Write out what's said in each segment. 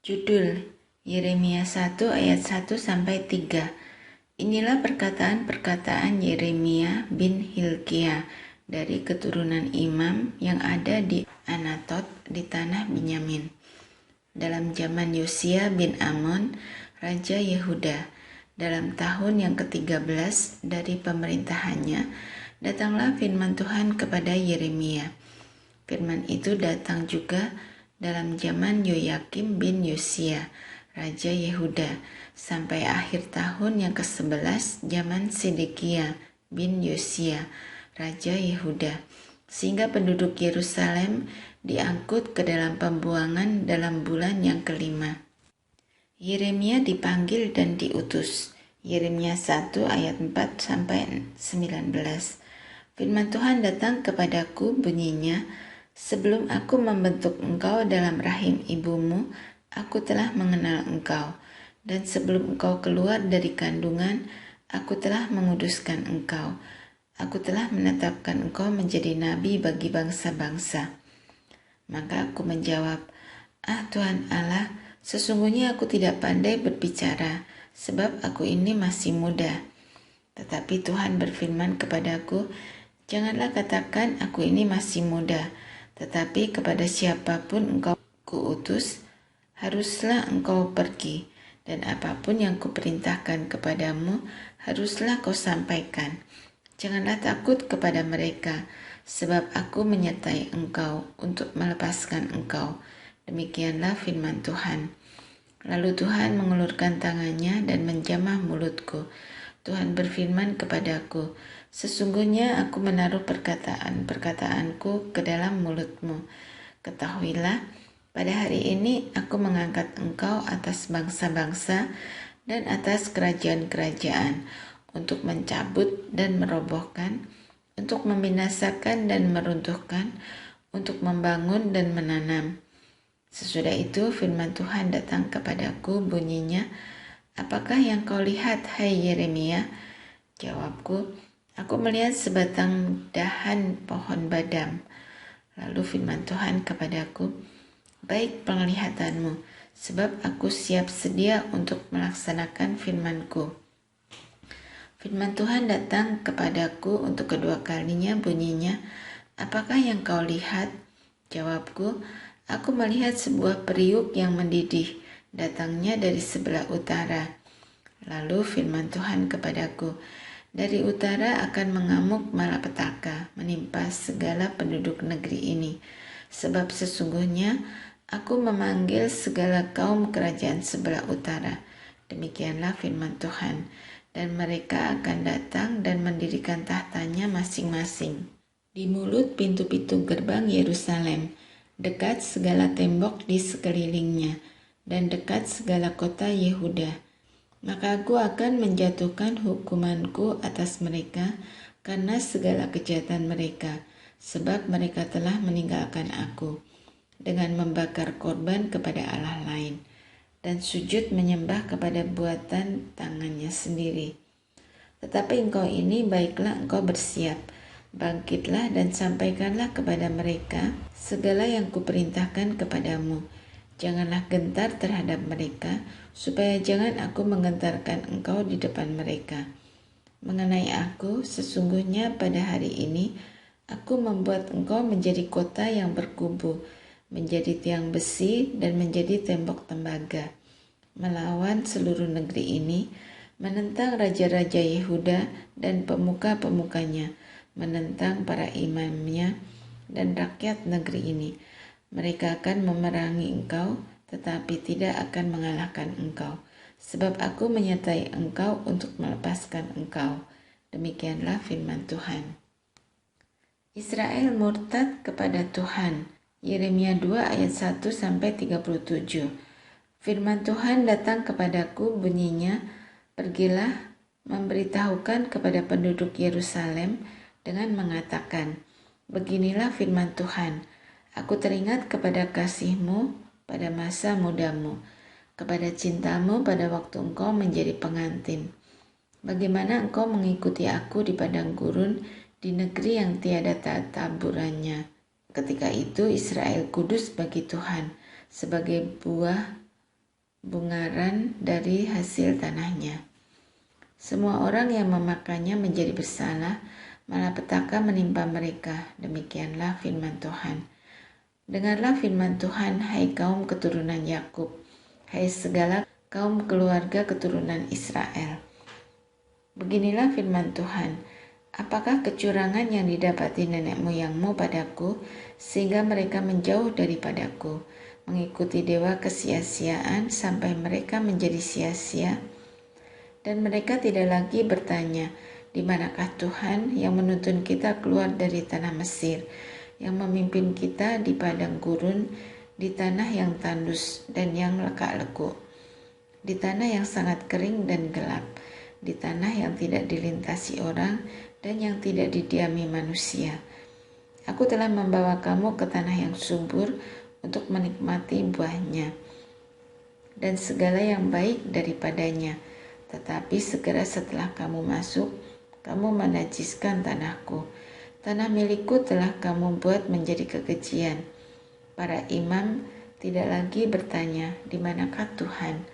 Judul Yeremia 1 ayat 1-3. Inilah perkataan-perkataan Yeremia bin Hilkia dari keturunan imam yang ada di Anatot di tanah Benyamin. Dalam zaman Yosia bin Amon, Raja Yehuda, dalam tahun yang ke-13 dari pemerintahannya, datanglah firman Tuhan kepada Yeremia. Firman itu datang juga dalam zaman Yoyakim bin Yosia, Raja Yehuda, sampai akhir tahun yang ke-11 zaman Sedekia bin Yosia, Raja Yehuda, sehingga penduduk Yerusalem diangkut ke dalam pembuangan dalam bulan yang ke-5. Yeremia dipanggil dan diutus. Yeremia 1 ayat 4-19. Firman Tuhan datang kepadaku bunyinya, sebelum aku membentuk engkau dalam rahim ibumu, aku telah mengenal engkau. Dan sebelum engkau keluar dari kandungan, aku telah menguduskan engkau. Aku telah menetapkan engkau menjadi nabi bagi bangsa-bangsa. Maka aku menjawab, Tuhan Allah, sesungguhnya aku tidak pandai berbicara, sebab aku ini masih muda. Tetapi Tuhan berfirman kepadaku, janganlah katakan aku ini masih muda, tetapi kepada siapapun engkau kuutus, haruslah engkau pergi, dan apapun yang kuperintahkan kepadamu, haruslah kau sampaikan. Janganlah takut kepada mereka, sebab aku menyertai engkau untuk melepaskan engkau. Demikianlah firman Tuhan. Lalu Tuhan mengulurkan tangannya dan menjamah mulutku. Tuhan berfirman kepadaku, sesungguhnya aku menaruh perkataan-perkataanku ke dalam mulutmu. Ketahuilah, pada hari ini aku mengangkat engkau atas bangsa-bangsa dan atas kerajaan-kerajaan, untuk mencabut dan merobohkan, untuk membinasakan dan meruntuhkan, untuk membangun dan menanam. Sesudah itu firman Tuhan datang kepadaku bunyinya, apakah yang kau lihat, hai Yeremia? Jawabku, aku melihat sebatang dahan pohon badam. Lalu firman Tuhan kepadaku, baik penglihatanmu, sebab aku siap sedia untuk melaksanakan firman-Ku. Firman Tuhan datang kepadaku untuk kedua kalinya bunyinya, apakah yang kau lihat? Jawabku, aku melihat sebuah periuk yang mendidih, datangnya dari sebelah utara. Lalu firman Tuhan kepadaku, dari utara akan mengamuk malapetaka menimpa segala penduduk negeri ini. Sebab sesungguhnya aku memanggil segala kaum kerajaan sebelah utara. Demikianlah firman Tuhan. Dan mereka akan datang dan mendirikan tahtanya masing-masing di mulut pintu-pintu gerbang Yerusalem, dekat segala tembok di sekelilingnya, dan dekat segala kota Yehuda. Maka aku akan menjatuhkan hukumanku atas mereka karena segala kejahatan mereka, sebab mereka telah meninggalkan aku dengan membakar korban kepada Allah lain dan sujud menyembah kepada buatan tangannya sendiri. Tetapi engkau ini baiklah engkau bersiap, bangkitlah dan sampaikanlah kepada mereka segala yang kuperintahkan kepadamu. Janganlah gentar terhadap mereka, supaya jangan aku menggentarkan engkau di depan mereka. Mengenai aku, sesungguhnya pada hari ini, aku membuat engkau menjadi kota yang berkubu, menjadi tiang besi dan menjadi tembok tembaga, melawan seluruh negeri ini, menentang raja-raja Yehuda dan pemuka-pemukanya, menentang para imamnya dan rakyat negeri ini. Mereka akan memerangi engkau, tetapi tidak akan mengalahkan engkau, sebab aku menyertai engkau untuk melepaskan engkau. Demikianlah firman Tuhan. Israel murtad kepada Tuhan. Yeremia 2 ayat 1-37. Firman Tuhan datang kepadaku bunyinya, pergilah memberitahukan kepada penduduk Yerusalem dengan mengatakan, beginilah firman Tuhan, aku teringat kepada kasihmu pada masa mudamu, kepada cintamu pada waktu engkau menjadi pengantin. Bagaimana engkau mengikuti aku di padang gurun, di negeri yang tiada taburannya. Ketika itu Israel kudus bagi Tuhan, sebagai buah bungaran dari hasil tanahnya. Semua orang yang memakannya menjadi bersalah, malapetaka menimpa mereka. Demikianlah firman Tuhan. Dengarlah firman Tuhan, hai kaum keturunan Yakub, hai segala kaum keluarga keturunan Israel. Beginilah firman Tuhan, apakah kecurangan yang didapati nenek moyangmu padaku, sehingga mereka menjauh daripadaku, mengikuti dewa kesia-siaan sampai mereka menjadi sia-sia? Dan mereka tidak lagi bertanya, di manakah Tuhan yang menuntun kita keluar dari tanah Mesir, yang memimpin kita di padang gurun, di tanah yang tandus dan yang lekak-lekuk, di tanah yang sangat kering dan gelap, di tanah yang tidak dilintasi orang dan yang tidak didiami manusia. Aku telah membawa kamu ke tanah yang subur untuk menikmati buahnya dan segala yang baik daripadanya. Tetapi segera setelah kamu masuk, kamu menajiskan tanahku. Tanah milikku telah kamu buat menjadi kekejian. Para imam tidak lagi bertanya, di manakah Tuhan?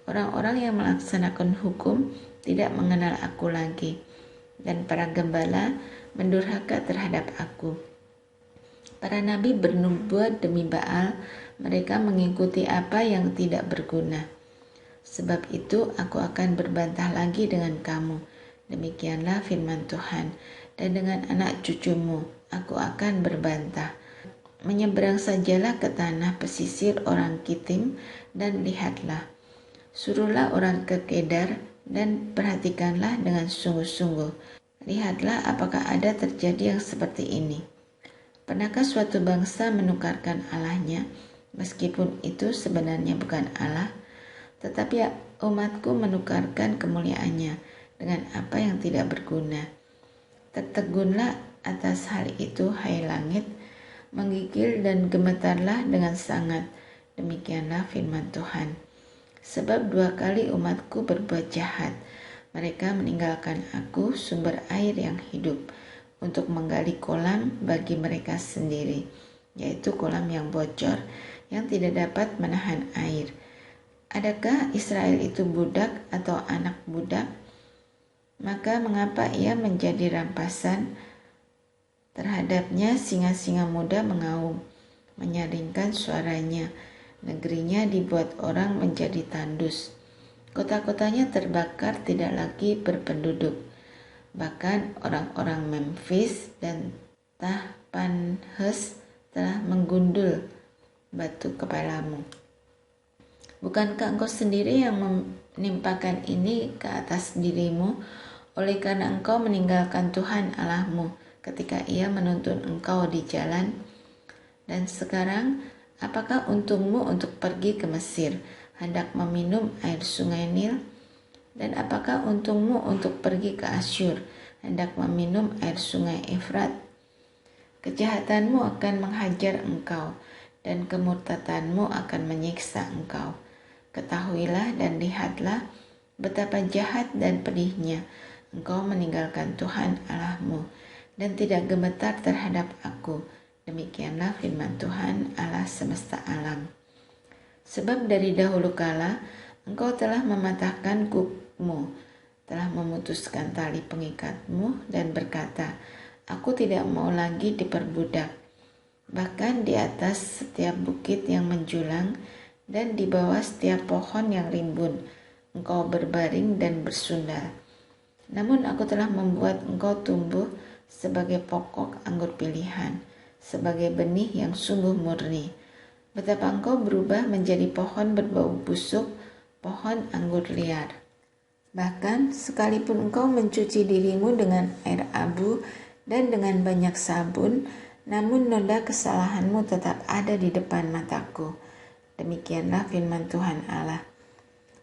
Orang-orang yang melaksanakan hukum tidak mengenal aku lagi, dan para gembala mendurhaka terhadap aku. Para nabi bernubuat demi Baal, mereka mengikuti apa yang tidak berguna. Sebab itu aku akan berbantah lagi dengan kamu. Demikianlah firman Tuhan. Dan dengan anak cucumu aku akan berbantah. Menyeberang sajalah ke tanah pesisir orang Kitim dan lihatlah. Suruhlah orang ke Kedar dan perhatikanlah dengan sungguh-sungguh. Lihatlah apakah ada terjadi yang seperti ini. Pernahkah suatu bangsa menukarkan Allahnya, meskipun itu sebenarnya bukan Allah? Tetapi umatku menukarkan kemuliaannya dengan apa yang tidak berguna. Tertegunlah atas hal itu, hai langit, menggigil dan gemetarlah dengan sangat. Demikianlah firman Tuhan. Sebab 2 kali umatku berbuat jahat. Mereka meninggalkan aku, sumber air yang hidup, untuk menggali kolam bagi mereka sendiri, yaitu kolam yang bocor, yang tidak dapat menahan air. Adakah Israel itu budak atau anak budak? Maka mengapa ia menjadi rampasan? Terhadapnya singa-singa muda mengaum, menyaringkan suaranya. Negerinya dibuat orang menjadi tandus. Kota-kotanya terbakar, tidak lagi berpenduduk. Bahkan orang-orang Memphis dan Tahpanhes telah menggundul batu kepalamu. Bukankah engkau sendiri yang menimpakan ini ke atas dirimu, oleh karena engkau meninggalkan Tuhan Allahmu ketika ia menuntun engkau di jalan? Dan sekarang, apakah untungmu untuk pergi ke Mesir, hendak meminum air sungai Nil? Dan apakah untungmu untuk pergi ke Asyur, hendak meminum air sungai Efrat? Kejahatanmu akan menghajar engkau, dan kemurtadanmu akan menyiksa engkau. Ketahuilah dan lihatlah betapa jahat dan pedihnya engkau meninggalkan Tuhan Allahmu dan tidak gemetar terhadap aku. Demikianlah firman Tuhan Allah semesta alam. Sebab dari dahulu kala engkau telah mematahkan kukmu, telah memutuskan tali pengikatmu dan berkata, aku tidak mau lagi diperbudak. Bahkan di atas setiap bukit yang menjulang dan di bawah setiap pohon yang rimbun, engkau berbaring dan bersundal. Namun aku telah membuat engkau tumbuh sebagai pokok anggur pilihan, sebagai benih yang sungguh murni. Betapa engkau berubah menjadi pohon berbau busuk, pohon anggur liar. Bahkan sekalipun engkau mencuci dirimu dengan air abu dan dengan banyak sabun, namun noda kesalahanmu tetap ada di depan mataku. Demikianlah firman Tuhan Allah.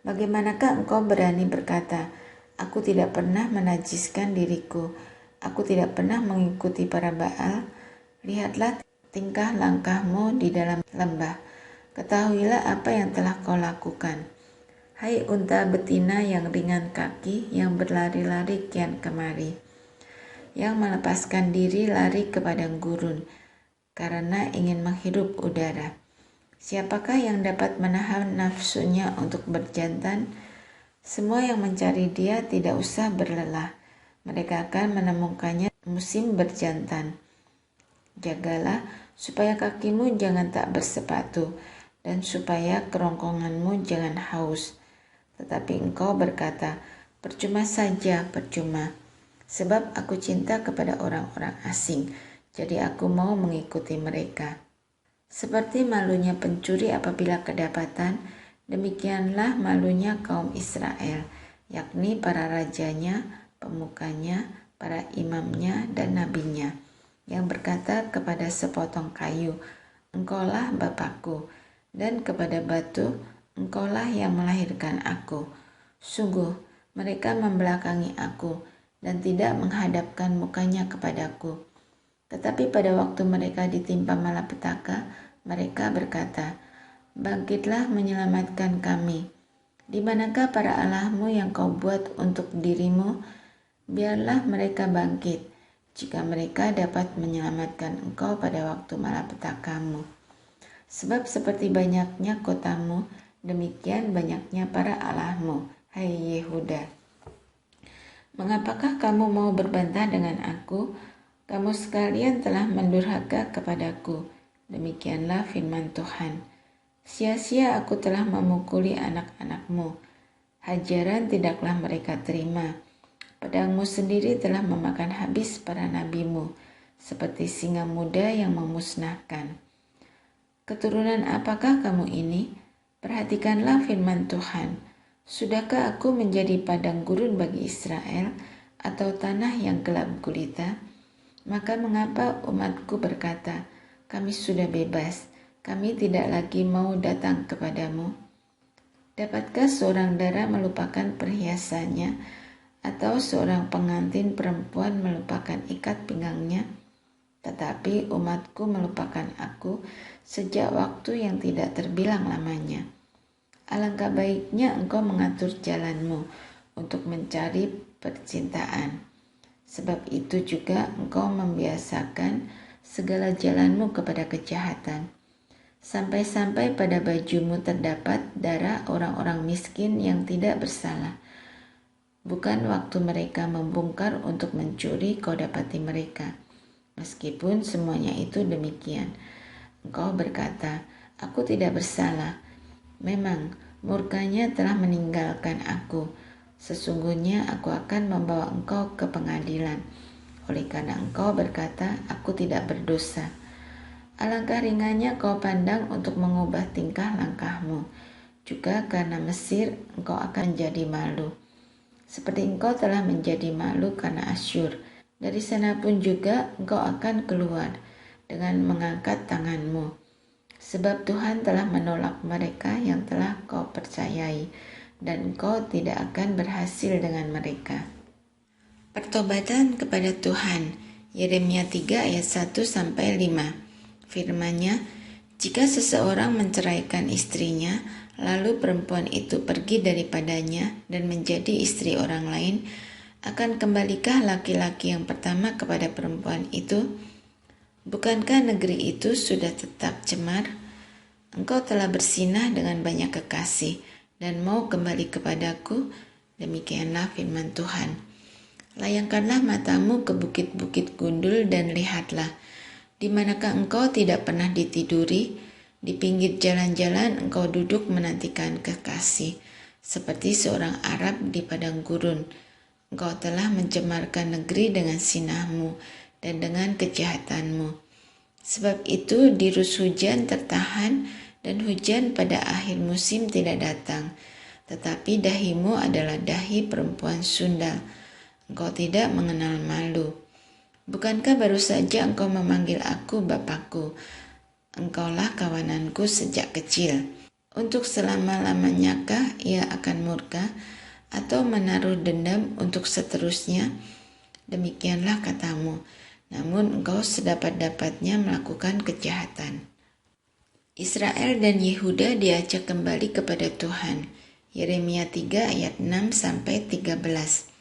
Bagaimanakah engkau berani berkata, aku tidak pernah menajiskan diriku, aku tidak pernah mengikuti para Baal? Lihatlah tingkah langkahmu di dalam lembah. Ketahuilah apa yang telah kau lakukan. Hai unta betina yang ringan kaki, yang berlari-lari kian kemari, yang melepaskan diri lari ke padang gurun, karena ingin menghirup udara. Siapakah yang dapat menahan nafsunya untuk berjantan? Semua yang mencari dia tidak usah berlelah. Mereka akan menemukannya musim berjantan. Jagalah supaya kakimu jangan tak bersepatu, dan supaya kerongkonganmu jangan haus. Tetapi engkau berkata, percuma saja, percuma. Sebab aku cinta kepada orang-orang asing, jadi aku mau mengikuti mereka. Seperti malunya pencuri apabila kedapatan, demikianlah malunya kaum Israel, yakni para rajanya, pemukanya, para imamnya, dan nabinya, yang berkata kepada sepotong kayu, engkaulah Bapakku, dan kepada batu, engkaulah yang melahirkan aku. Sungguh, mereka membelakangi aku, dan tidak menghadapkan mukanya kepadaku. Tetapi pada waktu mereka ditimpa malapetaka, mereka berkata, bangkitlah menyelamatkan kami. Di manakah para allahmu yang kau buat untuk dirimu? Biarlah mereka bangkit, jika mereka dapat menyelamatkan engkau pada waktu malapetakamu. Sebab seperti banyaknya kotamu, demikian banyaknya para allahmu, hai Yehuda. Mengapakah kamu mau berbantah dengan aku? Kamu sekalian telah mendurhaka kepadaku. Demikianlah firman Tuhan. Sia-sia aku telah memukuli anak-anakmu. Hajaran tidaklah mereka terima. Pedangmu sendiri telah memakan habis para nabimu, seperti singa muda yang memusnahkan. Keturunan apakah kamu ini? Perhatikanlah firman Tuhan. Sudahkah aku menjadi padang gurun bagi Israel, atau tanah yang gelap gulita? Maka mengapa umatku berkata, kami sudah bebas, kami tidak lagi mau datang kepadamu? Dapatkah seorang dara melupakan perhiasannya, atau seorang pengantin perempuan melupakan ikat pinggangnya? Tetapi umatku melupakan aku sejak waktu yang tidak terbilang lamanya. Alangkah baiknya engkau mengatur jalanmu untuk mencari percintaan. Sebab itu juga engkau membiasakan segala jalanmu kepada kejahatan. Sampai-sampai pada bajumu terdapat darah orang-orang miskin yang tidak bersalah. Bukan waktu mereka membongkar untuk mencuri kau dapati mereka. Meskipun semuanya itu demikian. Engkau berkata, aku tidak bersalah. Memang murkanya telah meninggalkan aku. Sesungguhnya aku akan membawa engkau ke pengadilan. Oleh karena engkau berkata, aku tidak berdosa. Alangkah ringannya kau pandang untuk mengubah tingkah langkahmu. Juga karena Mesir engkau akan menjadi malu. Seperti engkau telah menjadi malu karena Asyur. Dari sana pun juga engkau akan keluar dengan mengangkat tanganmu. Sebab Tuhan telah menolak mereka yang telah kau percayai, dan engkau tidak akan berhasil dengan mereka. Pertobatan kepada Tuhan. Yeremia 3 ayat 1-5. Firman-Nya, jika seseorang menceraikan istrinya, lalu perempuan itu pergi daripadanya dan menjadi istri orang lain, akan kembalikah laki-laki yang pertama kepada perempuan itu? Bukankah negeri itu sudah tetap cemar? Engkau telah bersinah dengan banyak kekasih dan mau kembali kepadaku, demikianlah firman Tuhan. Layangkanlah matamu ke bukit-bukit gundul dan lihatlah, di manakah engkau tidak pernah ditiduri, di pinggir jalan-jalan engkau duduk menantikan kekasih, seperti seorang Arab di padang gurun. Engkau telah mencemarkan negeri dengan sinahmu dan dengan kejahatanmu. Sebab itu dirus hujan tertahan dan hujan pada akhir musim tidak datang. Tetapi dahimu adalah dahi perempuan sundal. Engkau tidak mengenal malu. Bukankah baru saja engkau memanggil aku Bapakku? Engkaulah kawananku sejak kecil. Untuk selama-lamanyakah ia akan murka atau menaruh dendam untuk seterusnya? Demikianlah katamu. Namun engkau sedapat-dapatnya melakukan kejahatan. Israel dan Yehuda diajak kembali kepada Tuhan. Yeremia 3 ayat 6-13.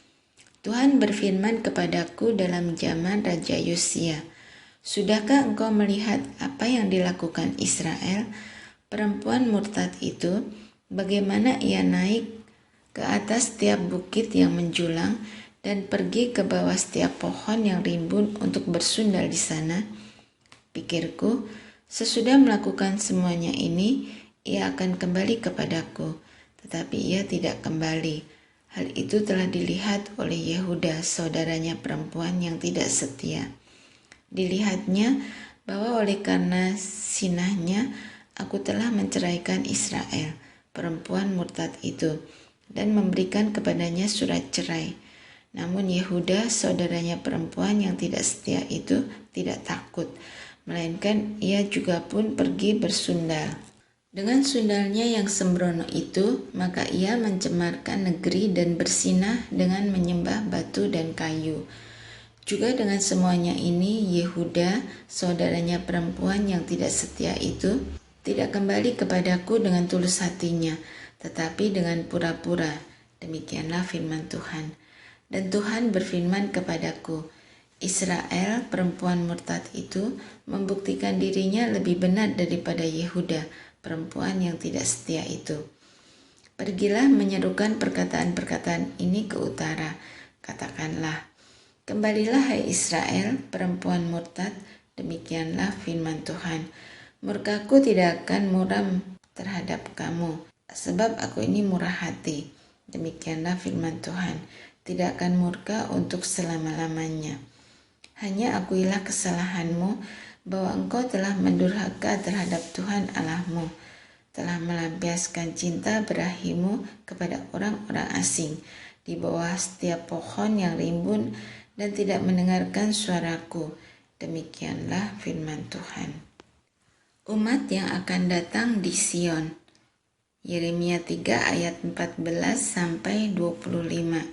Tuhan berfirman kepadaku dalam zaman Raja Yosia, sudahkah engkau melihat apa yang dilakukan Israel? Perempuan murtad itu, bagaimana ia naik ke atas setiap bukit yang menjulang dan pergi ke bawah setiap pohon yang rimbun untuk bersundal di sana. Pikirku, sesudah melakukan semuanya ini, ia akan kembali kepadaku, tetapi ia tidak kembali. Hal itu telah dilihat oleh Yehuda, saudaranya perempuan yang tidak setia. Dilihatnya bahwa oleh karena sinahnya, aku telah menceraikan Israel, perempuan murtad itu, dan memberikan kepadanya surat cerai. Namun Yehuda, saudaranya perempuan yang tidak setia itu, tidak takut, melainkan ia juga pun pergi bersundal. Dengan sundalnya yang sembrono itu, maka ia mencemarkan negeri dan bersinah dengan menyembah batu dan kayu. Juga dengan semuanya ini, Yehuda, saudaranya perempuan yang tidak setia itu, tidak kembali kepadaku dengan tulus hatinya, tetapi dengan pura-pura. Demikianlah firman Tuhan. Dan Tuhan berfirman kepadaku, Israel, perempuan murtad itu, membuktikan dirinya lebih benar daripada Yehuda, perempuan yang tidak setia itu. Pergilah menyerukan perkataan-perkataan ini ke utara. Katakanlah, kembalilah hai Israel, perempuan murtad, demikianlah firman Tuhan. Murkaku tidak akan muram terhadap kamu, sebab aku ini murah hati. Demikianlah firman Tuhan, tidak akan murka untuk selama-lamanya. Hanya akuilah kesalahanmu, bahwa engkau telah mendurhaka terhadap Tuhan Allahmu, telah melampiaskan cinta berahimu kepada orang-orang asing di bawah setiap pohon yang rimbun dan tidak mendengarkan suaraku. Demikianlah firman Tuhan. Umat yang akan datang di Sion. Yeremia 3 ayat 14 sampai 25.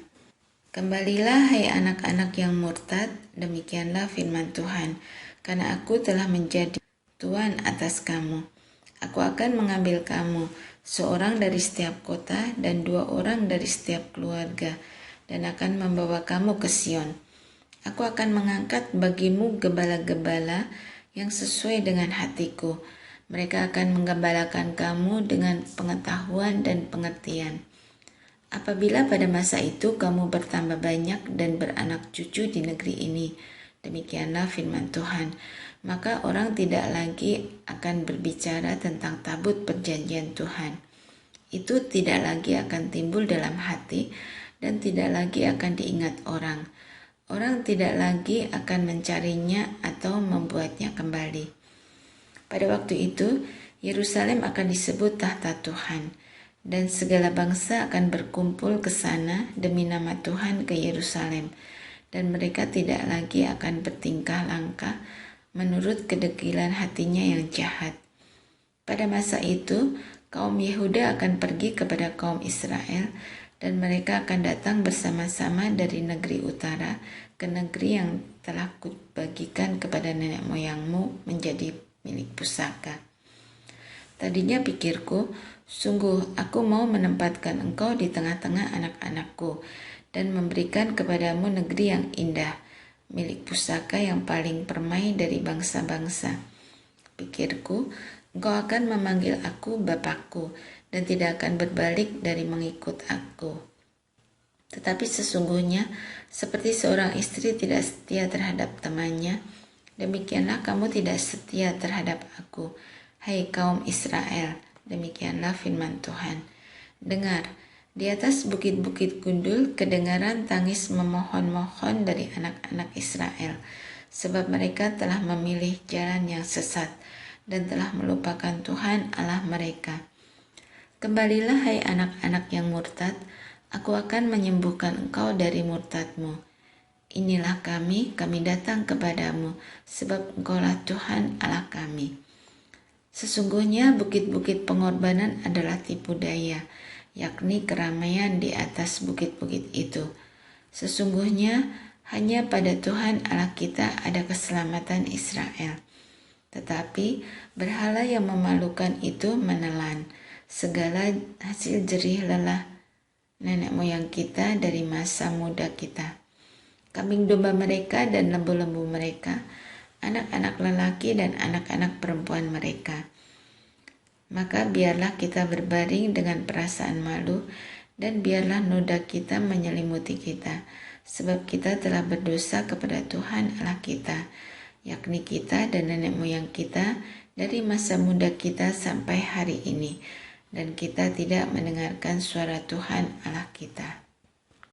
Kembalilah hai anak-anak yang murtad, demikianlah firman Tuhan, karena aku telah menjadi Tuhan atas kamu. Aku akan mengambil kamu, seorang dari setiap kota dan 2 orang dari setiap keluarga, dan akan membawa kamu ke Sion. Aku akan mengangkat bagimu gembala-gembala yang sesuai dengan hatiku. Mereka akan menggembalakan kamu dengan pengetahuan dan pengertian. Apabila pada masa itu kamu bertambah banyak dan beranak cucu di negeri ini, demikianlah firman Tuhan, maka orang tidak lagi akan berbicara tentang tabut perjanjian Tuhan. Itu tidak lagi akan timbul dalam hati dan tidak lagi akan diingat orang. Orang tidak lagi akan mencarinya atau membuatnya kembali. Pada waktu itu, Yerusalem akan disebut tahta Tuhan, dan segala bangsa akan berkumpul ke sana demi nama Tuhan ke Yerusalem, dan mereka tidak lagi akan bertingkah langkah menurut kedegilan hatinya yang jahat. Pada masa itu, kaum Yehuda akan pergi kepada kaum Israel, dan mereka akan datang bersama-sama dari negeri utara ke negeri yang telah kubagikan kepada nenek moyangmu menjadi milik pusaka. Tadinya pikirku, sungguh aku mau menempatkan engkau di tengah-tengah anak-anakku dan memberikan kepadamu negeri yang indah, milik pusaka yang paling permai dari bangsa-bangsa. Pikirku, engkau akan memanggil aku Bapakku dan tidak akan berbalik dari mengikut aku. Tetapi sesungguhnya, seperti seorang istri tidak setia terhadap temannya, demikianlah kamu tidak setia terhadap aku. Hai kaum Israel, demikianlah firman Tuhan. Dengar, di atas bukit-bukit gundul kedengaran tangis memohon-mohon dari anak-anak Israel, sebab mereka telah memilih jalan yang sesat dan telah melupakan Tuhan Allah mereka. Kembalilah hai anak-anak yang murtad, aku akan menyembuhkan engkau dari murtadmu. Inilah kami datang kepadamu, sebab engkaulah Tuhan Allah kami. Sesungguhnya bukit-bukit pengorbanan adalah tipu daya, yakni keramaian di atas bukit-bukit itu. Sesungguhnya hanya pada Tuhan Allah kita ada keselamatan Israel. Tetapi berhala yang memalukan itu menelan segala hasil jerih lelah nenek moyang kita dari masa muda kita. Kambing domba mereka dan lembu-lembu mereka, anak-anak lelaki dan anak-anak perempuan mereka. Maka biarlah kita berbaring dengan perasaan malu, dan biarlah noda kita menyelimuti kita, sebab kita telah berdosa kepada Tuhan Allah kita, yakni kita dan nenek moyang kita dari masa muda kita sampai hari ini, dan kita tidak mendengarkan suara Tuhan Allah kita.